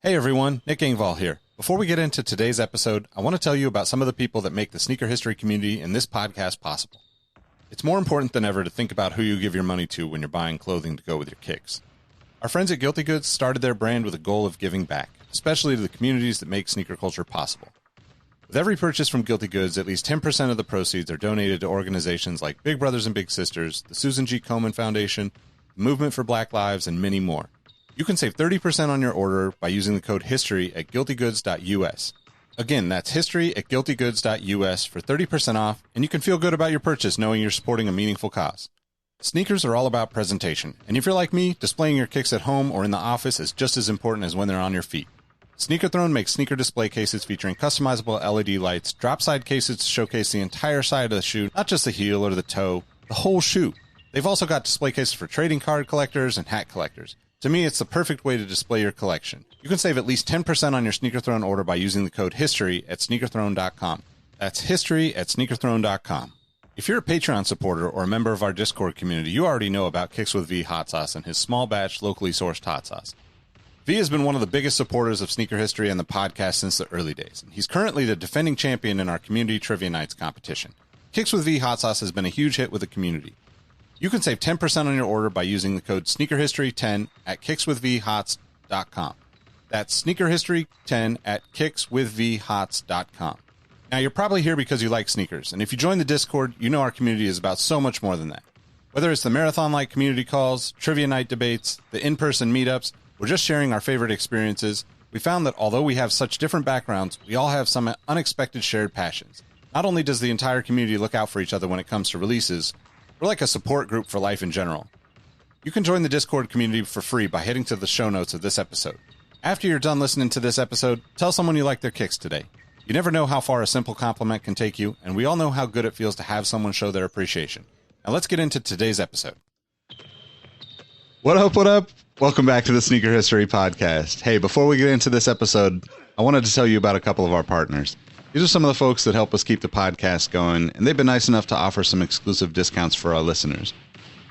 Hey everyone, Nick Engvall here. Before we get into today's episode, I want to tell you about some of the people that make the sneaker history community and this podcast possible. It's more important than ever to think about who you give your money to when you're buying clothing to go with your kicks. Our friends at Guilty Goods started their brand with a goal of giving back, especially to the communities that make sneaker culture possible. With every purchase from Guilty Goods, at least 10% of the proceeds are donated to organizations like Big Brothers and Big Sisters, the Susan G. Komen Foundation, the Movement for Black Lives, and many more. You can save 30% on your order by using the code HISTORY at guiltygoods.us. Again, that's history at guiltygoods.us for 30% off, and you can feel good about your purchase knowing you're supporting a meaningful cause. Sneakers are all about presentation, and if you're like me, displaying your kicks at home or in the office is just as important as when they're on your feet. Sneaker Throne makes sneaker display cases featuring customizable LED lights, drop-side cases to showcase the entire side of the shoe, not just the heel or the toe, the whole shoe. They've also got display cases for trading card collectors and hat collectors. To me, it's the perfect way to display your collection. You can save at least 10% on your Sneaker Throne order by using the code HISTORY at sneakerthrone.com. That's history at sneakerthrone.com. If you're a Patreon supporter or a member of our Discord community, you already know about Kicks with V hot sauce and his small batch, locally sourced hot sauce. V has been one of the biggest supporters of sneaker history and the podcast since the early days. He's currently the defending champion in our community trivia nights competition. Kicks with V hot sauce has been a huge hit with the community. You can save 10% on your order by using the code SneakerHistory10 at kickswithvhots.com. That's SneakerHistory10 at kickswithvhots.com. Now, you're probably here because you like sneakers, and if you join the Discord, you know our community is about so much more than that. Whether it's the marathon-like community calls, trivia night debates, the in-person meetups, or just sharing our favorite experiences, we found that although we have such different backgrounds, we all have some unexpected shared passions. Not only does the entire community look out for each other when it comes to releases, we're like a support group for life in general. You can join the Discord community for free by heading to the show notes of this episode. After you're done listening to this episode, tell someone you like their kicks today. You never know how far a simple compliment can take you, and we all know how good it feels to have someone show their appreciation. Now let's get into today's episode. What up, what up? Welcome back to the Sneaker History Podcast. Hey, before we get into this episode, I wanted to tell you about a couple of our partners. These are some of the folks that help us keep the podcast going, and they've been nice enough to offer some exclusive discounts for our listeners.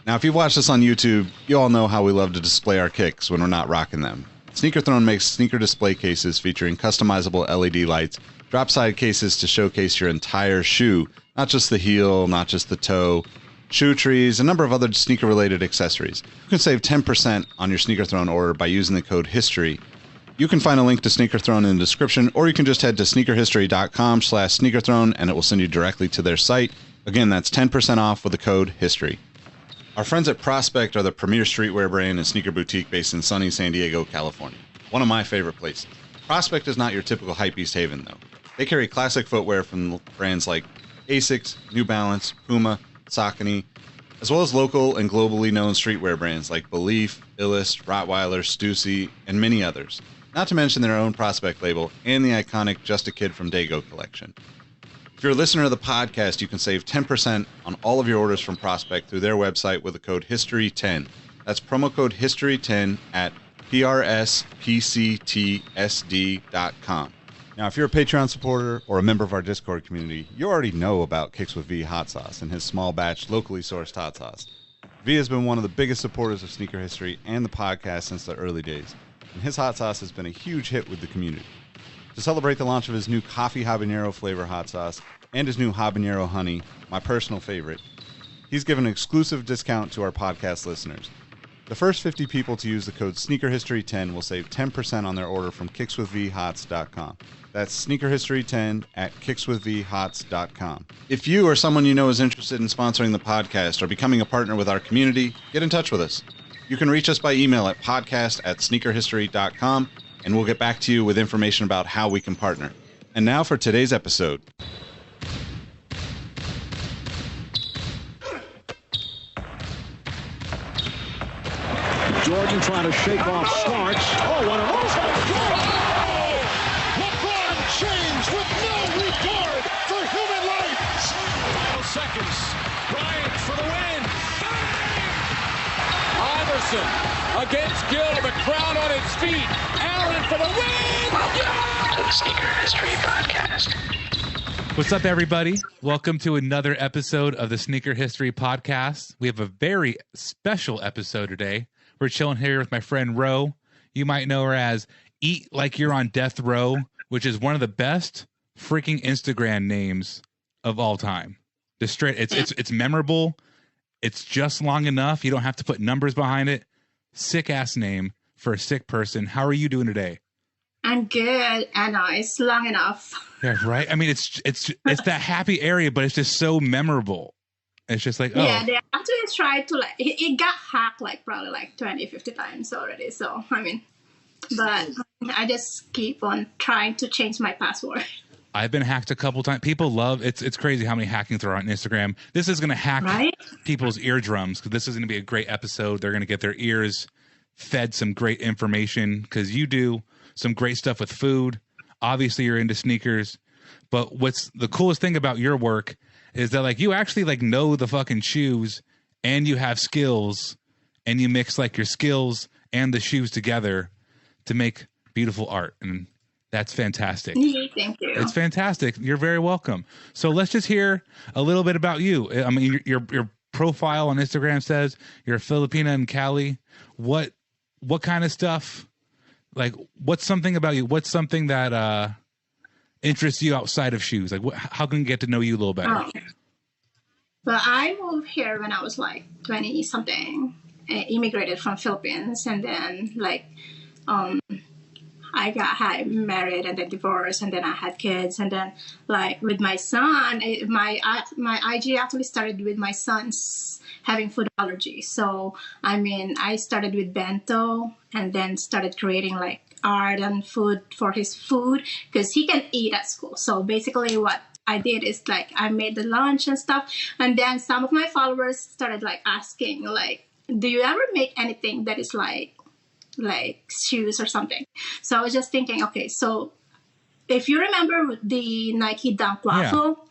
Now, if you've watched us on YouTube, you all know how we love to display our kicks when we're not rocking them. Sneaker Throne makes sneaker display cases featuring customizable LED lights, drop-side cases to showcase your entire shoe, not just the heel, not just the toe, shoe trees, a number of other sneaker-related accessories. You can save 10% on your Sneaker Throne order by using the code HISTORY. You can find a link to Sneaker Throne in the description, or you can just head to sneakerhistory.com/sneakerthrone and it will send you directly to their site. Again, that's 10% off with the code HISTORY. Our friends at Prospect are the premier streetwear brand and sneaker boutique based in sunny San Diego, California. One of my favorite places. Prospect is not your typical hypebeast haven, though. They carry classic footwear from brands like Asics, New Balance, Puma, Saucony, as well as local and globally known streetwear brands like Belief, Illust, Rottweiler, Stussy, and many others. Not to mention their own Prospect label and the iconic Just a Kid from Dago collection. If you're a listener of the podcast, you can save 10% on all of your orders from Prospect through their website with the code HISTORY10. That's promo code HISTORY10 at prspctsd.com. Now, if you're a Patreon supporter or a member of our Discord community, you already know about Kicks with V hot sauce and his small batch, locally sourced hot sauce. V has been one of the biggest supporters of sneaker history and the podcast since the early days, and his hot sauce has been a huge hit with the community. To celebrate the launch of his new coffee habanero flavor hot sauce and his new habanero honey, my personal favorite, he's given an exclusive discount to our podcast listeners. The first 50 people to use the code SneakerHistory10 will save 10% on their order from kickswithvhots.com. That's SneakerHistory10 at kickswithvhots.com. If you or someone you know is interested in sponsoring the podcast or becoming a partner with our community, get in touch with us. You can reach us by email at podcast@sneakerhistory.com, and we'll get back to you with information about how we can partner. And now for today's episode. Jordan trying to shake off Starks. Oh, what a move! LeBron James with no regard for human life. 12 seconds. Bryant for the win. Iverson against Gill. The crowd on its feet. Allen for the win. Welcome to the Sneaker History Podcast. What's up, everybody? Welcome to another episode of the Sneaker History Podcast. We have a very special episode today. We're chilling here with my friend Ro. You might know her as Eat Like You're on Death Row, which is one of the best freaking Instagram names of all time. The straight, it's memorable. It's just long enough. You don't have to put numbers behind it. Sick ass name for a sick person. How are you doing today? I'm good. I know it's long enough. Yeah, right. I mean, it's that happy area, but it's just so memorable. It's just like, oh. Yeah, they actually tried to it got hacked probably 20, 50 times already. So, I mean, but I just keep on trying to change my password. I've been hacked a couple times. People love it's crazy how many hackings there are on Instagram. This is going to hack people's eardrums because this is going to be a great episode. They're going to get their ears fed some great information because you do some great stuff with food. Obviously, you're into sneakers. But what's the coolest thing about your work is that you actually know the fucking shoes and you have skills and you mix your skills and the shoes together to make beautiful art. And that's fantastic. Thank you. It's fantastic. You're very welcome. So let's just hear a little bit about you. I mean, your profile on Instagram says you're a Filipina in Cali. What kind of stuff? What's something about you? What's something that interests you outside of shoes? How can we get to know you a little better? Oh. Well, I moved here when I was 20 something. I immigrated from Philippines, and then I got married and then divorced, and then I had kids, and then with my son, my IG actually started with my son's having food allergy. So I mean, I started with bento and then started creating art and food for his food because he can eat at school. So basically what I did is I made the lunch and stuff, and then some of my followers started asking do you ever make anything that is like shoes or something? So I was just thinking, okay, so if you remember the Nike Dunk Waffle,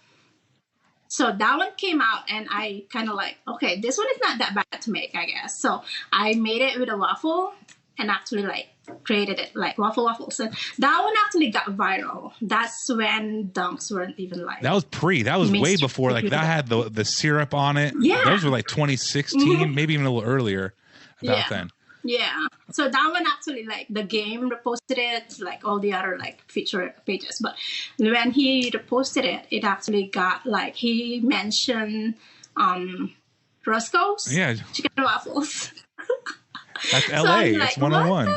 so that one came out and I kind of okay, this one is not that bad to make, I guess. So I made it with a waffle and actually created it waffles. And that one actually got viral. That's when dunks weren't even that was way before that had the syrup on it. Yeah. Those were 2016, maybe even a little earlier then. Yeah. So that one actually the game reposted it, all the other feature pages. But when he reposted it, it actually got he mentioned Roscoe's chicken and waffles. That's LA. It's 101.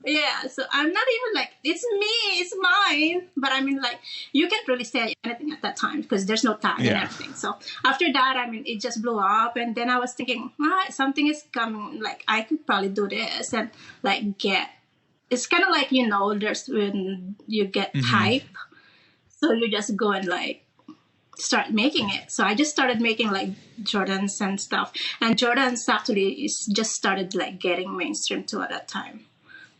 Yeah, so I'm not even it's me, it's mine. But I mean, you can't really say anything at that time because there's no tag and everything. So after that, I mean, it just blew up. And then I was thinking, something is coming. I could probably do this and it's kind of there's when you get hype. So you just go and start making it. So I just started making Jordans and stuff. And Jordans actually just started getting mainstream too at that time.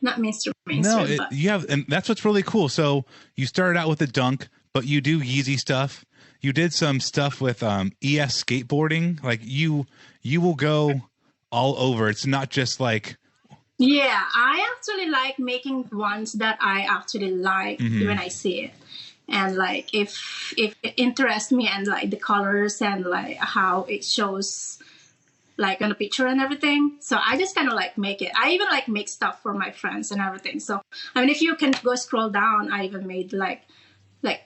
Not mainstream. No, you have, and that's what's really cool. So you started out with the Dunk, but you do Yeezy stuff. You did some stuff with ES skateboarding. You will go all over. It's not just Yeah, I actually like making ones that I actually like when I see it. And if it interests me and the colors and how it shows on the picture and everything. So I just kind of make it. I even make stuff for my friends and everything. So I mean, if you can go scroll down, I even made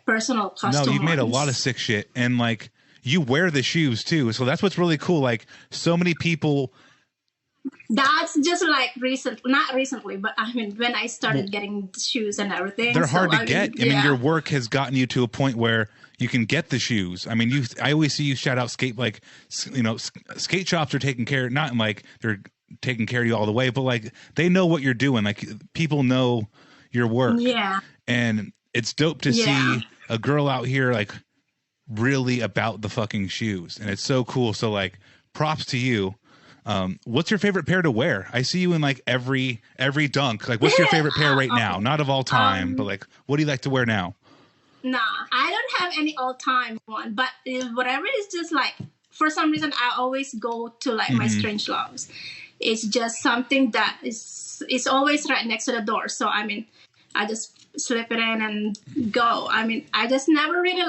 personal custom. No, you've made a lot of sick shit, and you wear the shoes too. So that's what's really cool. So many people. That's just not recently, but I mean, when I started getting the shoes and everything. They're hard to get. I mean, your work has gotten you to a point where you can get the shoes. I mean, I always see you shout out skate, skate shops are taking care, not in they're taking care of you all the way, but they know what you're doing. People know your work. Yeah. And it's dope to see a girl out here, really about the fucking shoes. And it's so cool. So props to you. What's your favorite pair to wear? I see you in every dunk. What's your favorite pair right now? Not of all time, but what do you like to wear now? Nah, I don't have any all-time one, but whatever is just for some reason I always go to my strange loves. It's just something that is always right next to the door. So I mean, I just slip it in and go. I mean, I just never really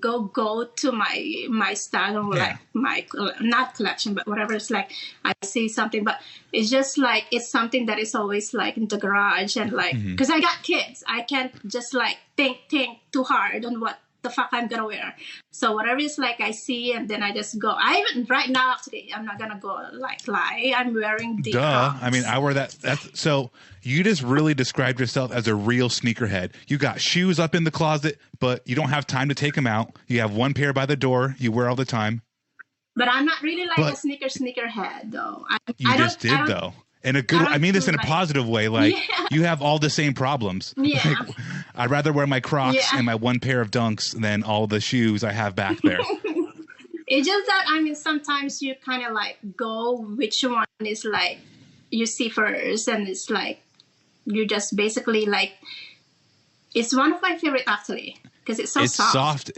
go to my style or like my not collection but whatever, it's like I see something, but it's just like it's something that is always like in the garage, and like because I got kids, I can't just like think too hard on what the fuck I'm gonna wear. So whatever is like I see, and then I just go. I even right now actually I'm not gonna go like lie, I'm wearing the Crocs. I mean, I wear that. That's so you just really described yourself as a real sneakerhead. You got shoes up in the closet, but you don't have time to take them out. You have one pair by the door you wear all the time. But I'm not really like a sneakerhead though. You just did though. In a good way. I mean this in a positive way. Like you have all the same problems. Yeah. Like, I'd rather wear my Crocs and my one pair of Dunks than all the shoes I have back there. It's just that, I mean, sometimes you kind of like go which one is like you see first, and it's like you just basically like, it's one of my favorite actually because it's so soft.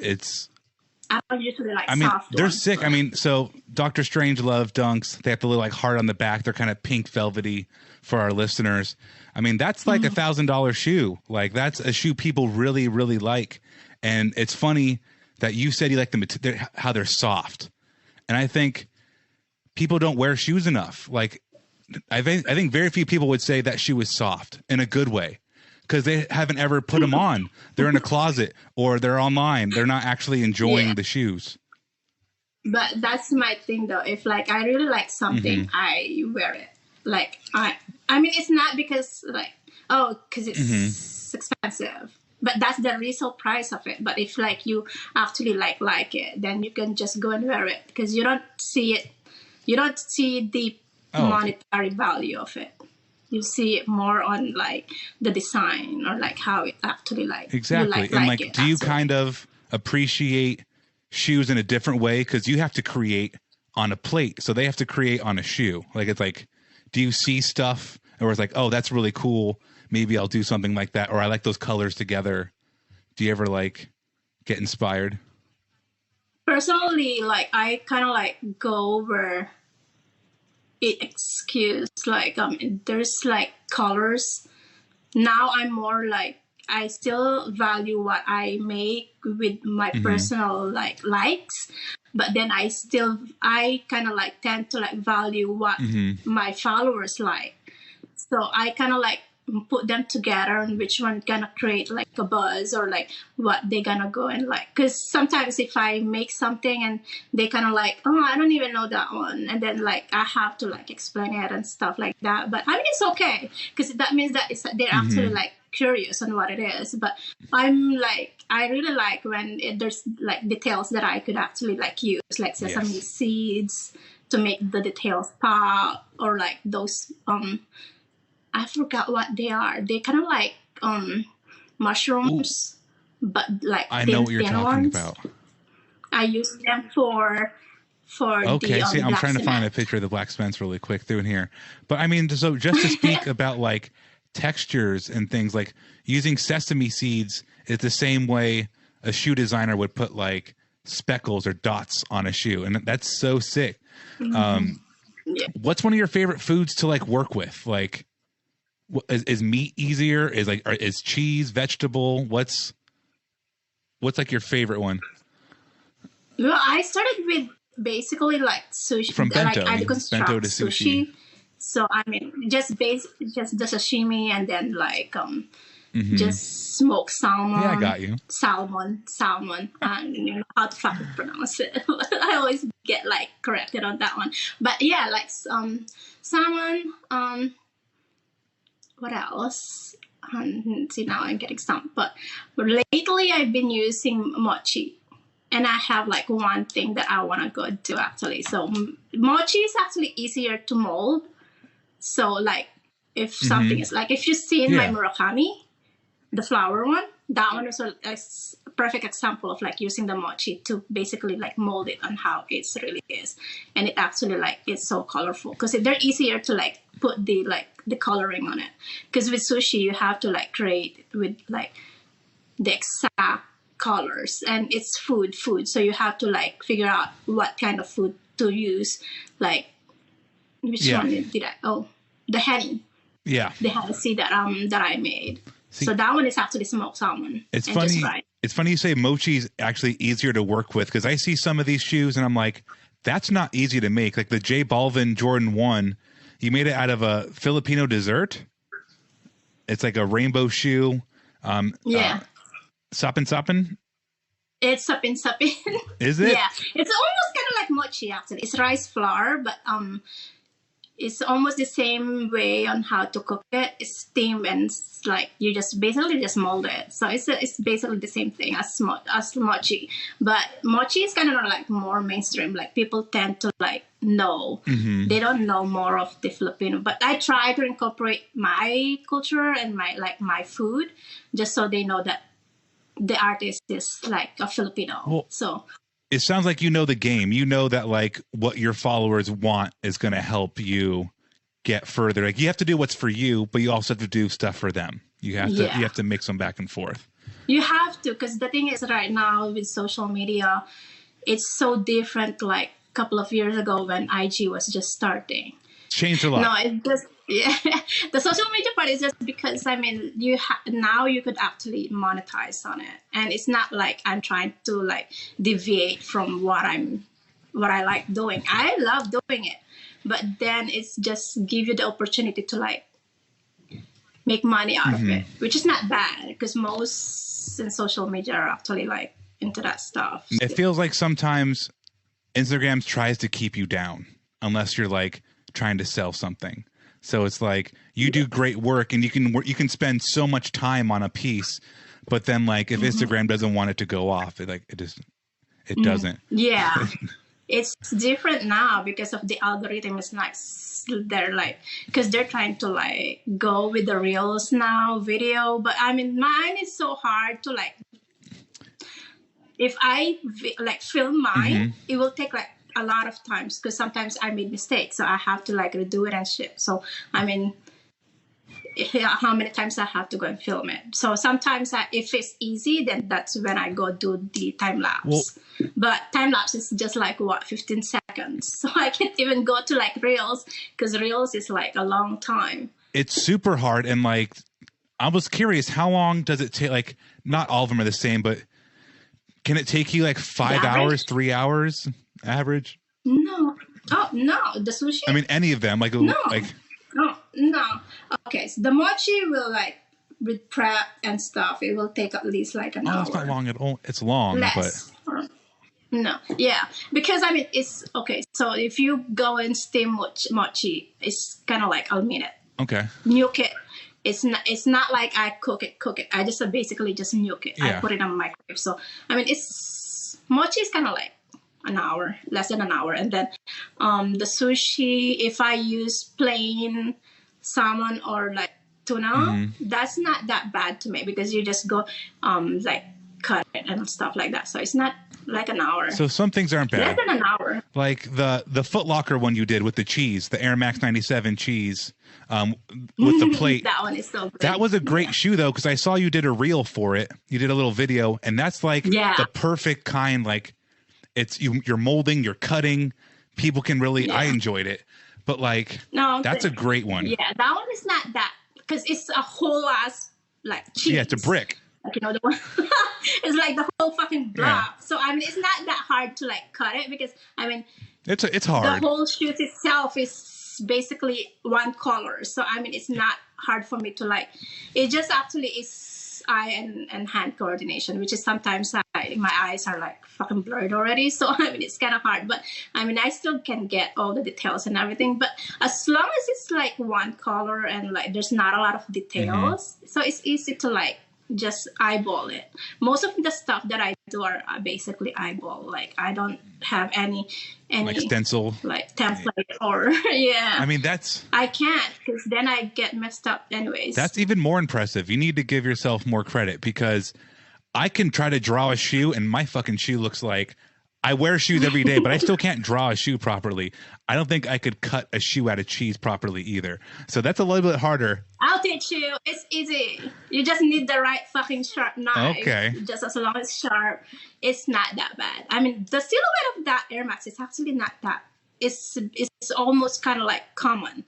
I don't usually like soft they're ones, sick. but... I mean, so Dr. Strangelove Dunks, they have the little like heart on the back. They're kind of pink velvety for our listeners. I mean, that's like $1,000 shoe. Like that's a shoe people really, really like. And it's funny that you said you like how they're soft. And I think people don't wear shoes enough. Like I think very few people would say that shoe is soft in a good way, because they haven't ever put them on. They're in a closet or they're online. They're not actually enjoying the shoes. But that's my thing though. If like I really like something, I wear it. Like I mean, it's not because like, because it's expensive, but that's the resale price of it. But if like you actually like it, then you can just go and wear it, because you don't see the monetary value of it. You see it more on like the design or like how it actually like exactly. And like do you kind of appreciate shoes in a different way, because you have to create on a plate, so they have to create on a shoe? Like it's like, do you see stuff or it's like, oh, that's really cool, maybe I'll do something like that, or I like those colors together? Do you ever like get inspired? Personally, like I kind of like go where it excuse like there's like colors. Now I'm more like, I still value what I make with my personal like likes, but then I kind of like tend to like value what my followers like. So I kind of like put them together and which one gonna create like a buzz or like what they gonna go and like. Because sometimes if I make something and they kind of like, oh, I don't even know that one, and then like I have to like explain it and stuff like that. But I mean, it's okay, because that means that they're actually like curious on what it is. But I'm like, I really like when there's like details that I could actually like use, like sesame seeds to make the details pop, or like those I forgot what they are. They kind of like mushrooms, but like I know what you're talking about. I use them for okay. See, I'm trying to find a picture of the black cements really quick through in here. But I mean, so just to speak about like textures and things, like using sesame seeds is the same way a shoe designer would put like speckles or dots on a shoe, and that's so sick. What's one of your favorite foods to like work with? Like, is meat easier? Is cheese, vegetable? What's like your favorite one? Well, I started with basically like sushi. From bento, like I bento to sushi. So I mean, just the sashimi, and then like just smoked salmon. Yeah, I got you. Salmon. And you know how to fucking pronounce it. I always get like corrected on that one. But yeah, like salmon. What else? See, now I'm getting stumped. But lately I've been using mochi. And I have like one thing that I want to go to actually. So mochi is actually easier to mold. So like if something is like, if you've seen my Murakami, the flower one, that one is a perfect example of like using the mochi to basically like mold it on how it really is. And it actually like, it's so colorful because they're easier to like put the coloring on it. Because with sushi, you have to like create with like the exact colors, and it's food. So you have to like figure out what kind of food to use. Like, which one did I? Oh, the honey. Yeah. The honey seed that I made. So that one is actually smoked salmon. It's funny. It's funny you say mochi's actually easier to work with, because I see some of these shoes and I'm like, that's not easy to make. Like the J Balvin Jordan 1, you made it out of a Filipino dessert. It's like a rainbow shoe. Sapin? It's sapin. Is it? Yeah, it's almost kind of like mochi actually. It's rice flour, but it's almost the same way on how to cook it. It's steam and it's like you just basically just mold it. So it's basically the same thing as mochi. But mochi is kind of like more mainstream. Like people tend to like know. Mm-hmm. They don't know more of the Filipino. But I try to incorporate my culture and my food just so they know that the artist is like a Filipino. Well, so it sounds like you know the game. You know that like what your followers want is going to help you get further. Like you have to do what's for you, but you also have to do stuff for them. You have to mix them back and forth. You have to, because the thing is right now with social media, it's so different. Like a couple of years ago when IG was just starting. Changed a lot. No, it just the social media part is just because I mean now you could actually monetize on it, and it's not like I'm trying to like deviate from what I like doing. I love doing it, but then it's just give you the opportunity to like make money out of it, which is not bad because most in social media are actually like into that stuff. It feels like sometimes Instagram tries to keep you down unless you're like trying to sell something. So it's like you do great work and you can spend so much time on a piece, but then like if Instagram doesn't want it to go off, it doesn't. Yeah. It's different now because of the algorithm. It's like they're like, because they're trying to like go with the reels now video, but I mean mine is so hard to like, if I like film mine, it will take like a lot of times because sometimes I made mistakes, so I have to like redo it and shit. So I mean, how many times I have to go and film it. So sometimes if it's easy, then that's when I go do the time lapse. But time lapse is just like 15 seconds. So I can't even go to like reels because reels is like a long time. It's super hard. And like, I was curious, how long does it take? Like, not all of them are the same, but can it take you like 5 hours, 3 hours average? No. Oh, no. The sushi? I mean, any of them. No. Okay, so the mochi will like, with prep and stuff, it will take at least like an hour. It's not long at all. It's long, less. But... No, yeah. Because I mean, it's, okay, so if you go and steam mochi, it's kind of like a minute. Okay. Nuke it. It's not like I cook it. I just basically just nuke it. Yeah. I put it on my microwave. So, I mean, mochi is kind of like an hour, less than an hour. And then the sushi, if I use plain salmon or like tuna, that's not that bad to me because you just go like cut it and stuff like that. So it's not like an hour. So some things aren't bad. Less than an hour. Like the Foot Locker one you did with the cheese, the Air Max 97 cheese with the plate. That one is so great. That was a great shoe though, because I saw you did a reel for it. You did a little video, and that's like the perfect kind. Like it's you're molding, you're cutting. People can really. I enjoyed it, but like that's a great one. Yeah, that one is not that because it's a whole ass like cheese. Yeah, it's a brick. Like, you know, the one it's like the whole fucking block. Yeah. So I mean, it's not that hard to like cut it because I mean, it's hard. The whole shoot itself is basically one color. So I mean, it's not hard for me to like. It just actually is eye and hand coordination, which is sometimes my eyes are like fucking blurred already. So I mean, it's kind of hard. But I mean, I still can get all the details and everything. But as long as it's like one color and like there's not a lot of details, so it's easy to like just eyeball it. Most of the stuff that I do are basically eyeball. Like I don't have any like stencil, like template or I mean I can't because then I get messed up anyways. That's even more impressive. You need to give yourself more credit because I can try to draw a shoe and my fucking shoe looks like I wear shoes every day, but I still can't draw a shoe properly. I don't think I could cut a shoe out of cheese properly either. So that's a little bit harder. I'll teach you. It's easy. You just need the right fucking sharp knife. Okay. Just as long as it's sharp, it's not that bad. I mean, the silhouette of that Air Max is actually not that. It's almost kind of like common,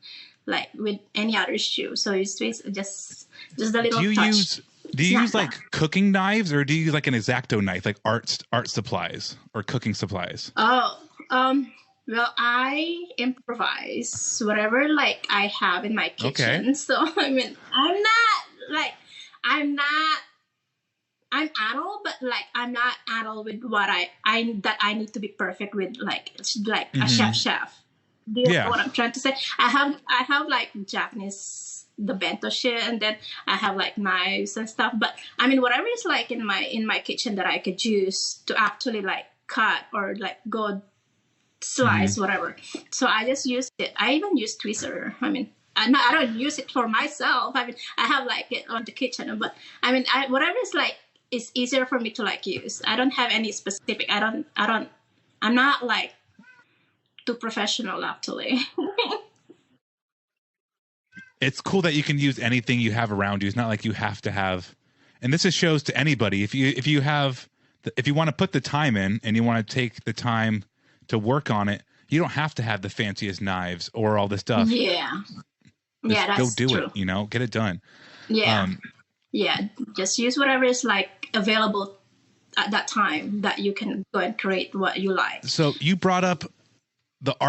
like with any other shoe. So it's just the little touch. Do you use like cooking knives, or do you use like an X-Acto knife, like art supplies or cooking supplies? Oh, well, I improvise whatever like I have in my kitchen. Okay. So I mean, I'm not. I'm adult, but like I'm not adult with what I need to be perfect with, like a chef. Do you know what I'm trying to say? I have like Japanese the bento shit, and then I have like knives and stuff. But I mean, whatever is like in my kitchen that I could use to actually like cut or like go slice whatever. So I just use it. I even use tweezer. I mean, I don't use it for myself. I mean, I have like it on the kitchen, but I mean, whatever is like. It's easier for me to like use. I don't have any specific. I'm not like too professional actually. It's cool that you can use anything you have around you. It's not like you have to have, and this is shows to anybody. If you want to put the time in and you want to take the time to work on it, you don't have to have the fanciest knives or all this stuff. Yeah. Just that's go do true. it. Get it done. Yeah. Just use whatever is like available at that time that you can go and create what you like. So you brought up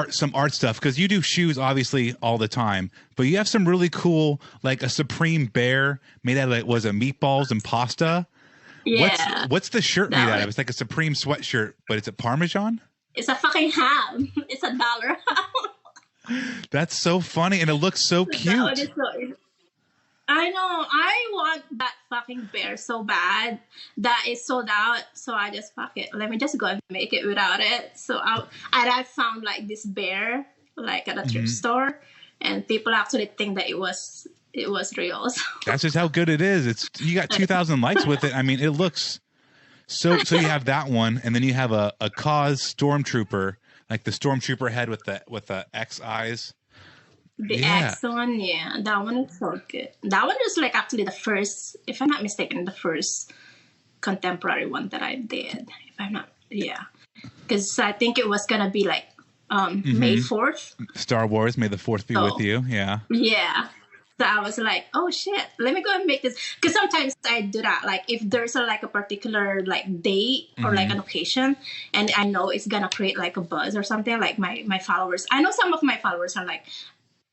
some art stuff because you do shoes obviously all the time, but you have some really cool, like a Supreme bear made out of like, was it meatballs and pasta? Yeah. What's the shirt made out of? It's like a Supreme sweatshirt, but it's a Parmesan? It's a fucking ham. It's $1 ham. That's so funny, and it looks so cute. I know. I want that fucking bear so bad that it's sold out. So I just fuck it. Let me just go and make it without it. So I found like this bear like at a thrift store, and people actually think that it was real. So. That's just how good it is. You got 2,000 likes with it. I mean, it looks so. So you have that one, and then you have a Cause Stormtrooper, like the Stormtrooper head with the X eyes. The X one, that one is so good. That one is like actually the first, if I'm not mistaken, the first contemporary one that I did. If I'm not, because I think it was gonna be like May 4th. Star Wars, May the 4th be with you. Yeah. Yeah. So I was like, oh shit, let me go and make this. Because sometimes I do that. Like if there's a particular like date or like an occasion, and I know it's gonna create like a buzz or something. Like my followers, I know some of my followers are like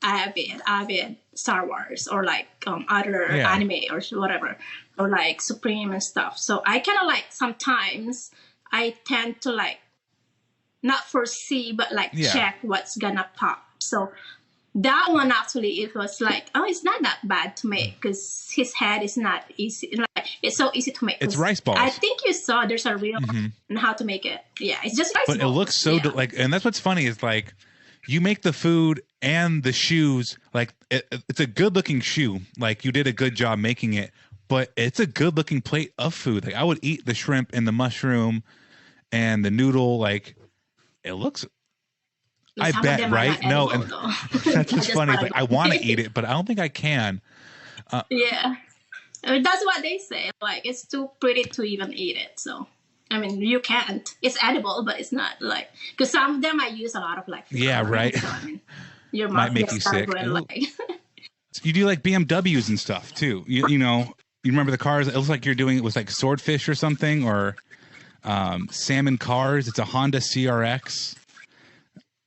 avid Star Wars or like other anime or whatever, or like Supreme and stuff. So I kind of like sometimes I tend to like not foresee but like check what's gonna pop. So that one actually, it was like, oh, it's not that bad to make because his head is not easy. Like it's so easy to make. It's rice balls. I think you saw there's a reel on how to make it. Yeah, it's just rice balls. But it looks so and that's what's funny is like you make the food and the shoes, like it's a good looking shoe. Like you did a good job making it, but it's a good looking plate of food. Like I would eat the shrimp and the mushroom and the noodle. Like it looks, I bet, right? No, and that's what's funny. Like I want to eat it, but I don't think I can. Yeah. I mean, that's what they say. Like it's too pretty to even eat it. So I mean, you can't. It's edible, but it's not like, because some of them I use a lot of like. Yeah, right. So, I mean, your might make you sick. Like, you do like BMWs and stuff too. You know, you remember the cars? It looks like you're doing it with like Swordfish or something, or salmon cars. It's a Honda CRX.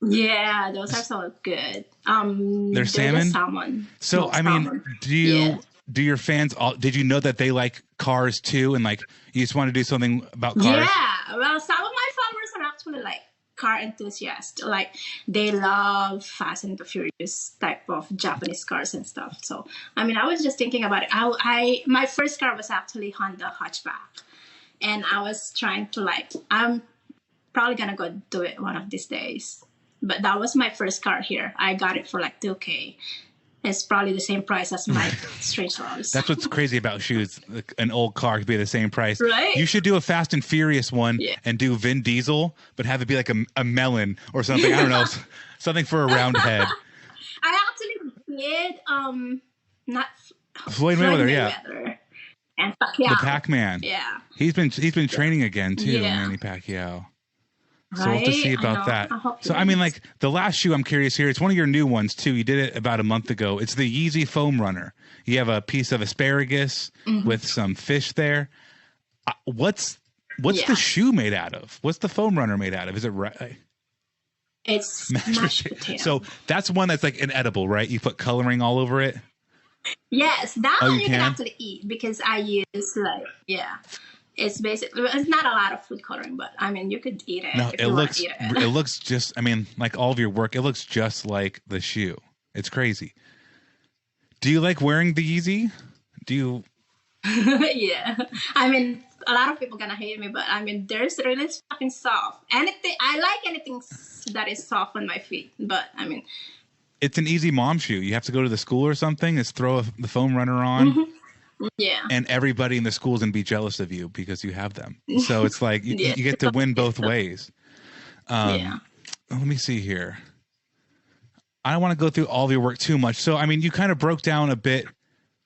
Yeah, those are so good. They're salmon. Salmon. So no, I mean, salmon. Do your fans did you know that they like cars too, and like you just want to do something about cars? Yeah, well, some of my followers are actually like car enthusiasts. Like they love Fast and the Furious type of Japanese cars and stuff. So I mean, I was just thinking about it. My first car was actually Honda hatchback, and I was trying to like, I'm probably gonna go do it one of these days. But that was my first car here. I got it for like $2,000. It's probably the same price as my Strange Loves. That's what's crazy about shoes. Like an old car could be the same price. Right? You should do a Fast and Furious one and do Vin Diesel, but have it be like a melon or something. I don't know. Something for a round head. I actually did, not Floyd Mayweather, and Pacquiao. The Pac-Man. Yeah. He's been training again too, Manny Pacquiao. So we'll have to see Right? I about know. that. I hope So he I mean, wins. like the last shoe, I'm curious here. It's one of your new ones too. You did it about a month ago. It's the Yeezy Foam Runner. You have a piece of asparagus with some fish there. What's the Yeah. shoe made out of? What's the foam runner made out of? Is it It's mashed mashed potato? potato. So that's one that's like inedible, right? You put coloring all over it. Yes, that Oh, one you you can can? actually eat because I use like, yeah. It's basically, it's not a lot of food coloring, but I mean, you could eat it No, if it you want looks to eat it it. looks just. I mean, like all of your work, it looks just like the shoe. It's crazy. Do you like wearing the Yeezy? Do you? Yeah. I mean, a lot of people gonna hate me, but I mean, there's really fucking soft. Anything, I like anything that is soft on my feet, but I mean, It's an easy mom shoe. You have to go to the school or something. Is throw the foam runner on, yeah. and everybody in the school's gonna be jealous of you because you have them. So it's like you, Yeah. you get to win both ways. Yeah. Let me see here. I don't want to go through all of your work too much. So, I mean, you kind of broke down a bit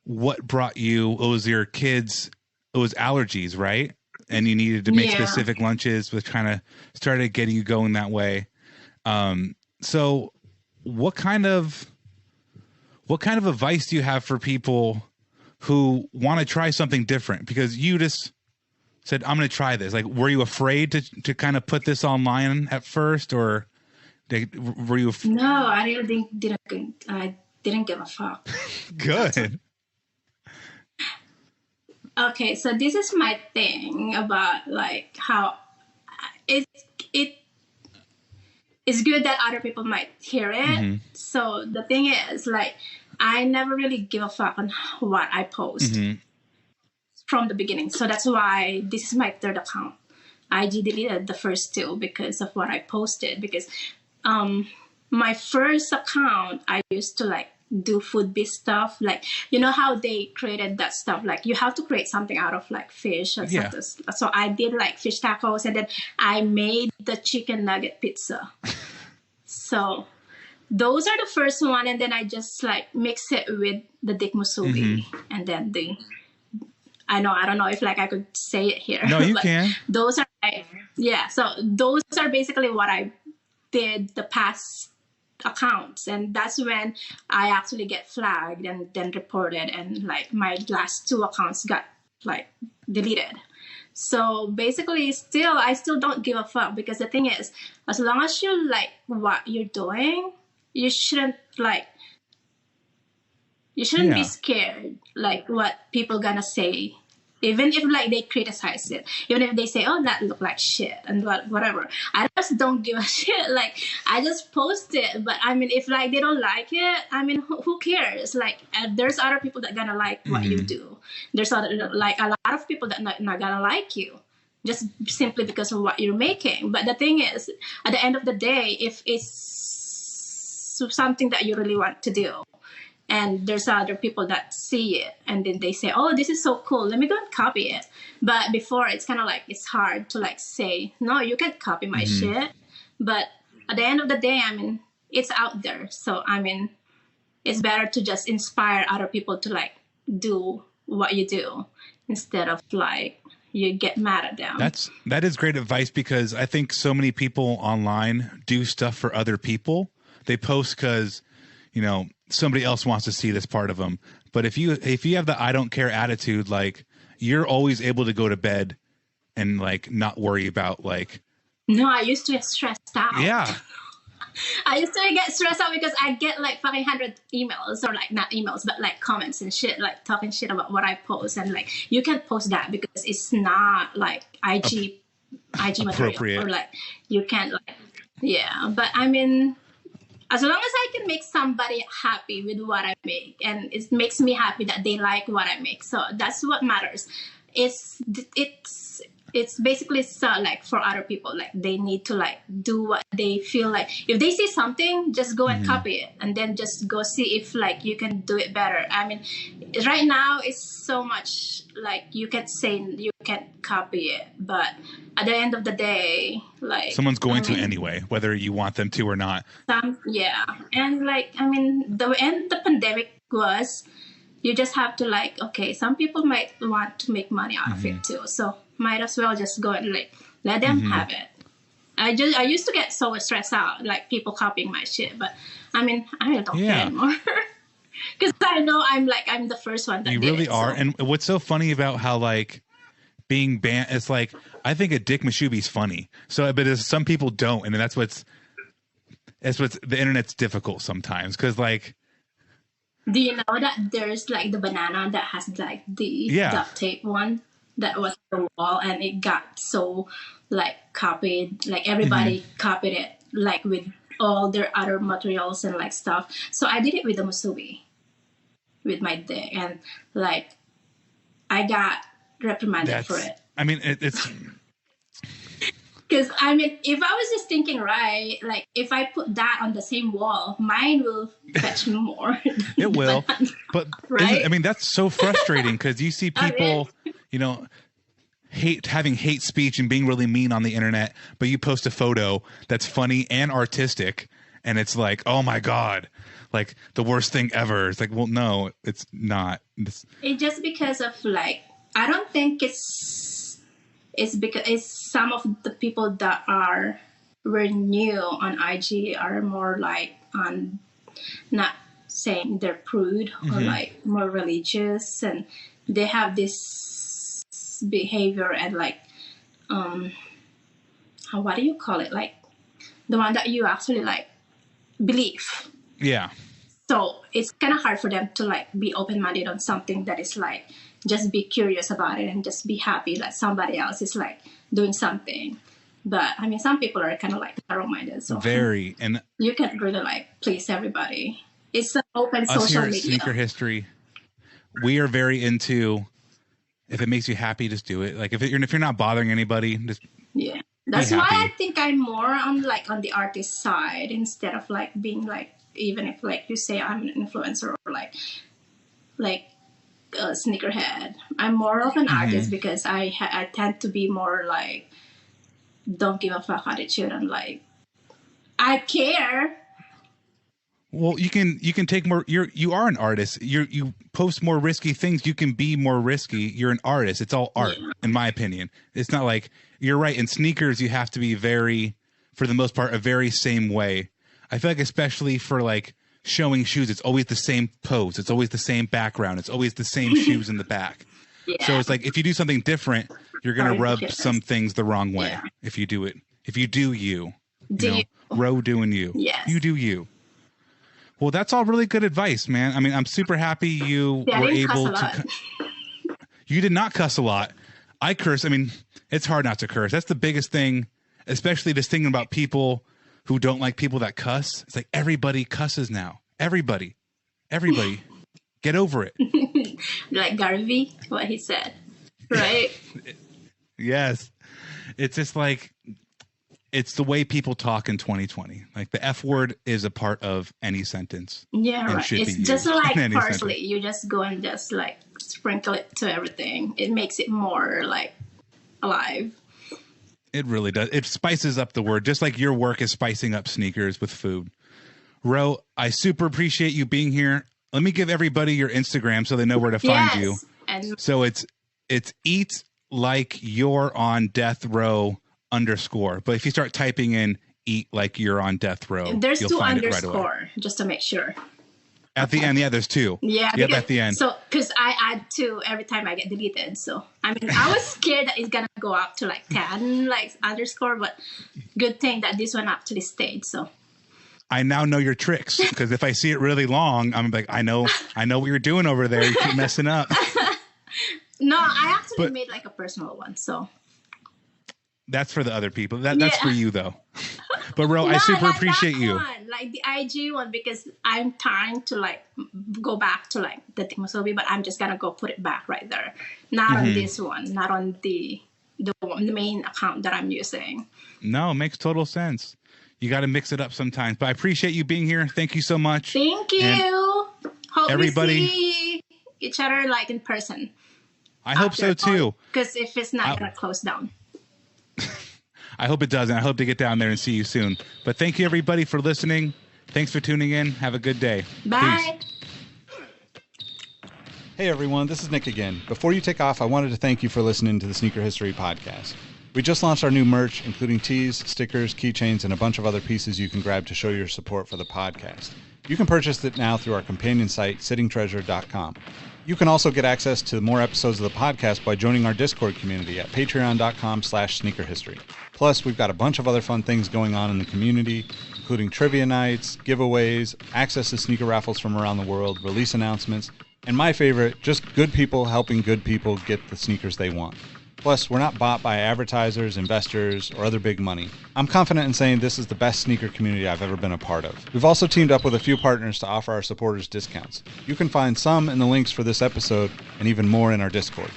what brought you. It was your kids. It was allergies, right? And you needed to make Yeah. specific lunches, which kind of started getting you going that way. So, what kind of advice do you have for people who want to try something different? Because you just said, "I'm going to try this." Like, were you afraid to kind of put this online at first, or were you No, I really I didn't give a fuck. good? Okay, so this is my thing about like how it it's good that other people might hear it. So the thing is, like, I never really give a fuck on what I post from the beginning. So that's why this is my third account. I deleted the first two because of what I posted. Because my first account, I used to like do food-based stuff. Like, you know how they created that stuff? Like, you have to create something out of like fish or Yeah. something. So I did like fish tacos, and then I made the chicken nugget pizza. So those are the first one, and then I just like mix it with the dik musubi, and then I don't know if like I could say it here. No, you but can. Those are like, yeah. So those are basically what I did the past accounts, and that's when I actually get flagged and then reported, and like my last two accounts got like deleted. So basically, I still don't give a fuck, because the thing is, as long as you like what you're doing, you shouldn't Yeah. be scared like what people gonna say, even if like they criticize it, even if they say, oh, that look like shit and whatever. I just don't give a shit. Like, I just post it. But I mean, if like they don't like it, I mean, who cares? Like, there's other people that gonna like what you do. There's like a lot of people that not gonna like you just simply because of what you're making. But the thing is, at the end of the day, if it's something that you really want to do, and there's other people that see it and then they say, oh, this is so cool, let me go and copy it. But before, it's kind of like, it's hard to like say, no, you can't copy my shit. But at the end of the day, I mean, it's out there. So I mean, it's better to just inspire other people to like do what you do, instead of like you get mad at them. That is great advice, because I think so many people online do stuff for other people. They post because, you know, somebody else wants to see this part of them. But if you have the I don't care attitude, like, you're always able to go to bed and like not worry about like. No, I used to get stressed out. Yeah. I used to get stressed out because I get like fucking 100 emails, or like not emails, but like comments and shit, like talking shit about what I post. And like, you can't post that because it's not like IG appropriate material, or like you can't like, yeah. But I mean, as long as I can make somebody happy with what I make, and it makes me happy that they like what I make, so that's what matters. It's basically so like for other people, like they need to like do what they feel like. If they see something, just go and copy it, and then just go see if like you can do it better. I mean, right now it's so much like you can say you can't copy it, but at the end of the day, like Someone's going to anyway, whether you want them to or not. Yeah, and like I mean, the end the pandemic was, you just have to like, okay, some people might want to make money out of it too, so might as well just go and like let them have it. I used to get so stressed out, like people copying my shit. But I mean, I don't care anymore because I know I'm the first one that you did really it, are. so. And what's so funny about how like being banned, it's like I think a Dick Mashubi's funny. So, but some people don't, and that's what's the internet's difficult sometimes because like. Do you know that there's like the banana that has like the duct tape one that was on the wall, and it got so like copied, like everybody copied it, like with all their other materials and like stuff. So I did it with the musubi, with my dick, and like I got reprimanded for it. I mean, it's because I mean, if I was just thinking right, like if I put that on the same wall, mine will fetch more. It will, but right? I mean that's so frustrating because you see people, you know, having hate speech and being really mean on the internet, but you post a photo that's funny and artistic, and it's like, oh my god, like the worst thing ever. It's like, well, no, it's not. It's just because of like, I don't think it's because it's some of the people that were new on IG are more like on, not saying they're prude or like more religious, and they have this behavior and like what do you call it, like the one that you actually like believe. Yeah. So it's kind of hard for them to like be open-minded on something that is like just be curious about it and just be happy that somebody else is like doing something. But I mean, some people are kind of like narrow-minded, so very, and you can't really like please everybody. It's an open us social here at media. Sneaker History, we are very into. If it makes you happy, just do it. Like if you're not bothering anybody, just That's why I think I'm more on the artist side instead of like being like, even if like you say I'm an influencer or like a sneakerhead. I'm more of an artist because I tend to be more like don't give a fuck attitude and like I care. Well, you can take more. You are an artist. You post more risky things. You can be more risky. You're an artist. It's all art, in my opinion. It's not like you're right. In sneakers, you have to be very, for the most part, a very same way. I feel like especially for like showing shoes, it's always the same pose. It's always the same background. It's always the same shoes in the back. Yeah. So it's like if you do something different, you're gonna rub some things the wrong way. Yeah. If you do it, if you do you, Ro doing you. Yes. You do you. Well, that's all really good advice, man. I mean, I'm super happy you were able to. You did not cuss a lot. I curse. I mean, it's hard not to curse. That's the biggest thing, especially just thinking about people who don't like people that cuss. It's like everybody cusses now. Everybody. Get over it. Like Garvey, what he said, right? Yes. It's just like. It's the way people talk in 2020. Like the F word is a part of any sentence. Yeah, right. It's just like parsley. You just go and just like sprinkle it to everything. It makes it more like alive. It really does. It spices up the word, just like your work is spicing up sneakers with food. Ro, I super appreciate you being here. Let me give everybody your Instagram so they know where to find you. And so it's eat like you're on death row _. But if you start typing in eat like you're on death row, there's you'll two find underscore it right away. Just to make sure. At the end, there's two. Yeah, yep, at the end. So, because I add 2 every time I get deleted. So, I mean, I was scared that it's going to go up to like 10, like underscore, but good thing that this one actually stayed. So, I now know your tricks because if I see it really long, I'm like, I know what you're doing over there. You keep messing up. No, I actually made like a personal one. So, that's for the other people. That's for you though. But Ro, I super appreciate you. Like the IG one, because I'm trying to like go back to like the Timosobi, but I'm just gonna go put it back right there. Not on this one, not on the main account that I'm using. No, it makes total sense. You got to mix it up sometimes. But I appreciate you being here. Thank you so much. Thank you. And hope everybody we see each other like in person. I hope so too. Because if it's not gonna close down. I hope it doesn't. I hope to get down there and see you soon. But thank you, everybody, for listening. Thanks for tuning in. Have a good day. Bye. Peace. Hey, everyone. This is Nick again. Before you take off, I wanted to thank you for listening to the Sneaker History Podcast. We just launched our new merch, including tees, stickers, keychains, and a bunch of other pieces you can grab to show your support for the podcast. You can purchase it now through our companion site, sittingtreasure.com. You can also get access to more episodes of the podcast by joining our Discord community at patreon.com/sneakerhistory. Plus, we've got a bunch of other fun things going on in the community, including trivia nights, giveaways, access to sneaker raffles from around the world, release announcements, and my favorite, just good people helping good people get the sneakers they want. Plus, we're not bought by advertisers, investors, or other big money. I'm confident in saying this is the best sneaker community I've ever been a part of. We've also teamed up with a few partners to offer our supporters discounts. You can find some in the links for this episode and even more in our Discord.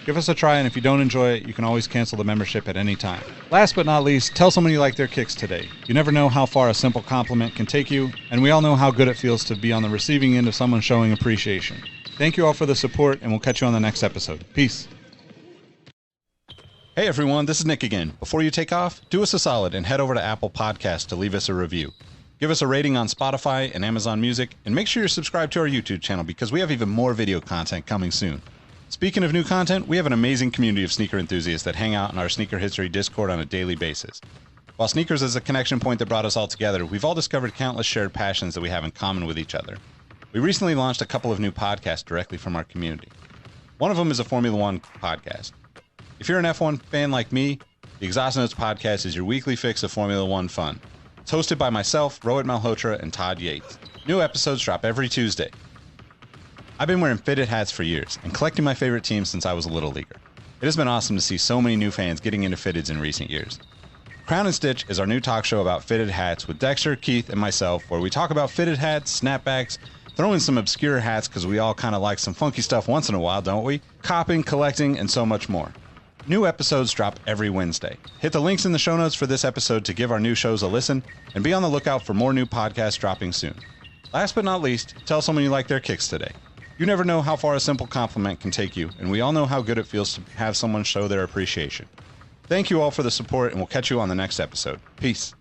Give us a try, and if you don't enjoy it, you can always cancel the membership at any time. Last but not least, tell someone you like their kicks today. You never know how far a simple compliment can take you, and we all know how good it feels to be on the receiving end of someone showing appreciation. Thank you all for the support, and we'll catch you on the next episode. Peace. Hey everyone, this is Nick again. Before you take off, do us a solid and head over to Apple Podcasts to leave us a review. Give us a rating on Spotify and Amazon Music, and make sure you're subscribed to our YouTube channel because we have even more video content coming soon. Speaking of new content, we have an amazing community of sneaker enthusiasts that hang out in our Sneaker History Discord on a daily basis. While sneakers is a connection point that brought us all together, we've all discovered countless shared passions that we have in common with each other. We recently launched a couple of new podcasts directly from our community. One of them is a Formula One podcast. If you're an F1 fan like me, the Exhaust Notes podcast is your weekly fix of Formula One fun. It's hosted by myself, Rohit Malhotra, and Todd Yates. New episodes drop every Tuesday. I've been wearing fitted hats for years and collecting my favorite teams since I was a little leaguer. It has been awesome to see so many new fans getting into fitteds in recent years. Crown and Stitch is our new talk show about fitted hats with Dexter, Keith, and myself, where we talk about fitted hats, snapbacks, throw in some obscure hats because we all kind of like some funky stuff once in a while, don't we? Copping, collecting, and so much more. New episodes drop every Wednesday. Hit the links in the show notes for this episode to give our new shows a listen, and be on the lookout for more new podcasts dropping soon. Last but not least, tell someone you like their kicks today. You never know how far a simple compliment can take you, and we all know how good it feels to have someone show their appreciation. Thank you all for the support, and we'll catch you on the next episode. Peace.